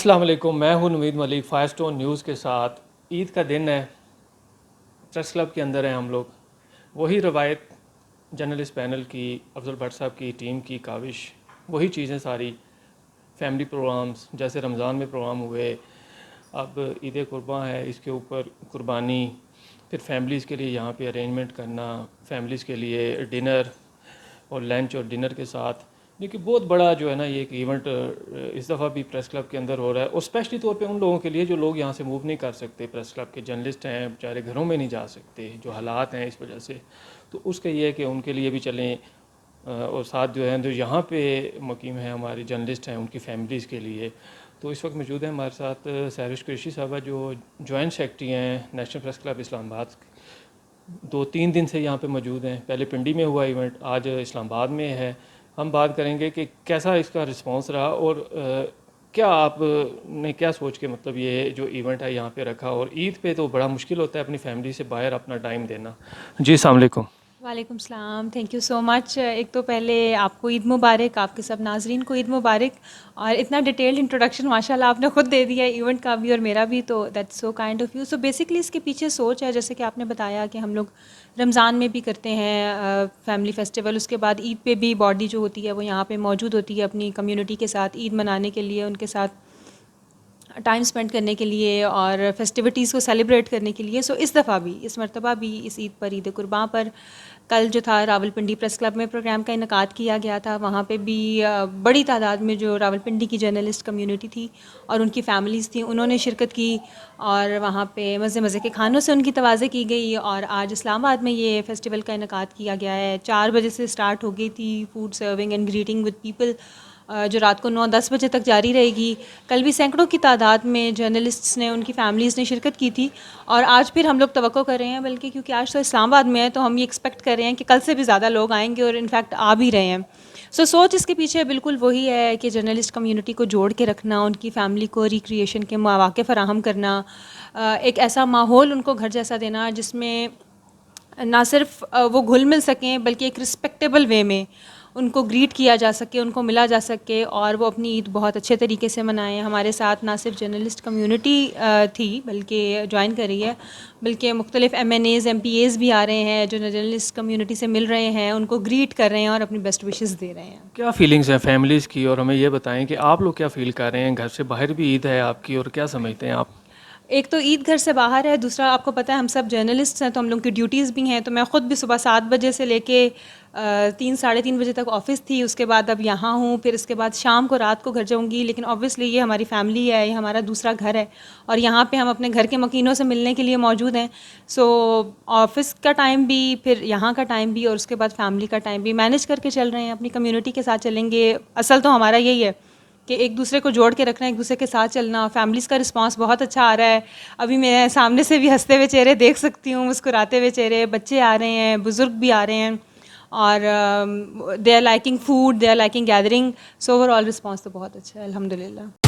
अस्सलाम वालेकुम, मैं हूं Naveed Malik fire stone news के साथ। ईद का दिन है, प्रेस क्लब के अंदर हैं हम लोग। वही रवायत जर्नलिस्ट पैनल की, अफजल भट्ट साहब की टीम की काविश, वही चीज़ें सारी। फैमिली प्रोग्राम्स जैसे रमज़ान में प्रोग्राम हुए, अब ईद कुर्बान है, इसके ऊपर कुर्बानी, फिर फैमिलीज़ के लिए यहाँ पे अरेंजमेंट करना, फैमिलीज़ के लिए डिनर और लंच और डिनर के साथ। देखिए बहुत बड़ा जो है ना ये एक इवेंट इस दफ़ा भी प्रेस क्लब के अंदर हो रहा है, और स्पेशली तौर पे उन लोगों के लिए जो लोग यहाँ से मूव नहीं कर सकते। प्रेस क्लब के जर्नलिस्ट हैं, बेचारे घरों में नहीं जा सकते, जो हालात हैं इस वजह से। तो उसका ये है कि उनके लिए भी चलें, और साथ जो है जो यहाँ पे मुकीम हैं हमारे जर्नलिस्ट हैं, उनकी फैमिलीज़ के लिए। तो इस वक्त मौजूद है हमारे साथ सैरिश कुरैशी साहबा, जो जॉइंट सेक्रेटरी हैं नेशनल प्रेस क्लब इस्लामाबाद। 2-3 दिन से यहाँ पे मौजूद हैं। पहले पिंडी में हुआ इवेंट, आज इस्लामाबाद में है। हम बात करेंगे कि कैसा इसका रिस्पांस रहा, और क्या आप ने क्या सोच के मतलब ये जो इवेंट है यहाँ पे रखा। और ईद पे तो बड़ा मुश्किल होता है अपनी फैमिली से बाहर अपना टाइम देना। जी अस्सलाम वालेकुम। वालेकुम सलाम, थैंक यू सो मच। एक तो पहले आपको ईद मुबारक, आपके सब नाजरीन को ईद मुबारक। और इतना डिटेल्ड इंट्रोडक्शन माशाल्लाह आपने ख़ुद दे दिया है इवेंट का भी और मेरा भी, तो that's so kind of you. So basically इसके पीछे सोच है, जैसे कि आपने बताया कि हम लोग रमज़ान में भी करते हैं फैमिली फेस्टिवल, उसके बाद ईद पे भी बॉडी जो होती है वो यहाँ पे मौजूद होती है अपनी कम्युनिटी के साथ ईद मनाने के लिए, उनके साथ टाइम स्पेंड करने के लिए और फेस्टिविटीज़ को सेलिब्रेट करने के लिए। सो इस दफ़ा भी, इस मरतबा भी इस ईद पर, ईद कुर्बान पर, कल जो था रावलपिंडी प्रेस क्लब में प्रोग्राम का इनकाद किया गया था। वहाँ पे भी बड़ी तादाद में जो रावलपिंडी की जर्नलिस्ट कम्युनिटी थी और उनकी फैमिलीज़ थी, उन्होंने शिरकत की, और वहाँ पे मज़े मज़े के खानों से उनकी तवाज़े की गई। और आज इस्लामाबाद में ये फ़ेस्टिवल का इनकाद किया गया है। 4 बजे से स्टार्ट हो गई थी food serving and greeting with people, जो रात को 9-10 बजे तक जारी रहेगी। कल भी सैकड़ों की तादाद में जर्नलिस्ट्स ने, उनकी फैमिलीज़ ने शिरकत की थी, और आज फिर हम लोग तवक्को कर रहे हैं, बल्कि क्योंकि आज तो इस्लामाबाद में है तो हम ये एक्सपेक्ट कर रहे हैं कि कल से भी ज़्यादा लोग आएंगे, और इनफैक्ट आ भी रहे हैं। सो सोच इसके पीछे बिल्कुल वही है कि जर्नलिस्ट कम्युनिटी को जोड़ के रखना, उनकी फ़ैमिली को रिक्रिएशन के मौक़े फ़राहम करना, एक ऐसा माहौल उनको घर जैसा देना जिसमें ना सिर्फ वो घुल मिल सकें, बल्कि एक रिस्पेक्टेबल वे में उनको ग्रीट किया जा सके, उनको मिला जा सके, और वो अपनी ईद बहुत अच्छे तरीके से मनाएं। हमारे साथ ना सिर्फ जर्नलिस्ट कम्युनिटी थी बल्कि ज्वाइन करी है, बल्कि मुख्तलिफ MNAs MPAs भी आ रहे हैं जो जर्नलिस्ट कम्युनिटी से मिल रहे हैं, उनको ग्रीट कर रहे हैं और अपनी बेस्ट विशेस दे रहे हैं। क्या फीलिंग्स हैं फैमिलीज़ की, और हमें ये बताएं कि आप लोग क्या फ़ील कर रहे हैं। घर से बाहर भी ईद है आपकी, और क्या समझते हैं आप। एक तो ईद घर से बाहर है, दूसरा आपको पता है हम सब जर्नलिस्ट हैं तो हम लोग की ड्यूटीज़ भी हैं। तो मैं ख़ुद भी सुबह 7 बजे से लेके 3-3:30 बजे तक ऑफ़िस थी, उसके बाद अब यहाँ हूँ, फिर इसके बाद शाम को रात को घर जाऊँगी। लेकिन ऑब्वियसली ये हमारी फैमिली है, ये हमारा दूसरा घर है, और यहाँ पे हम अपने घर के मकीनों से मिलने के लिए मौजूद हैं। सो ऑफ़िस का टाइम भी, फिर यहाँ का टाइम भी, और उसके बाद फैमिली का टाइम भी मैनेज करके चल रहे हैं। अपनी कम्युनिटी के साथ चलेंगे। असल तो हमारा यही है कि एक दूसरे को जोड़ के रखना, एक दूसरे के साथ चलना। फैमिलीज़ का रिस्पांस बहुत अच्छा आ रहा है। अभी मैं सामने से भी हंसते हुए चेहरे देख सकती हूँ, मुस्कुराते हुए चेहरे, बच्चे आ रहे हैं, बुज़ुर्ग भी आ रहे हैं, और they are liking food, they are liking gathering. So overall response तो बहुत अच्छा है, अल्हम्दुलिल्लाह।